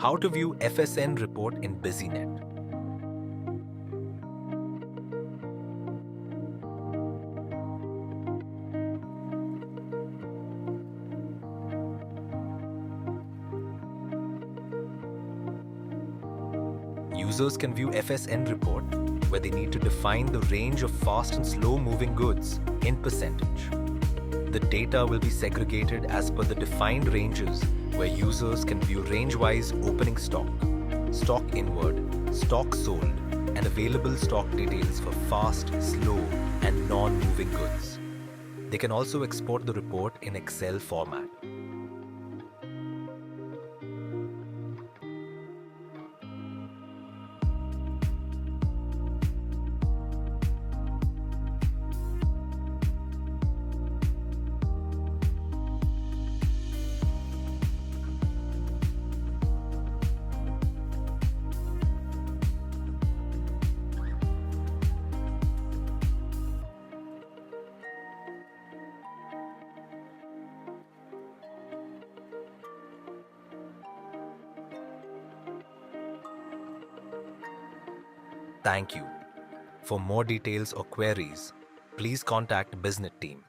How to view FSN report in Businet. Users can view FSN report where they need to define the range of fast and slow moving goods in percentage. The data will be segregated as per the defined ranges where users can view range-wise opening stock, stock inward, stock sold, and available stock details for fast, slow, and non-moving goods. They can also export the report in Excel format. Thank you. For more details or queries, please contact Businet team.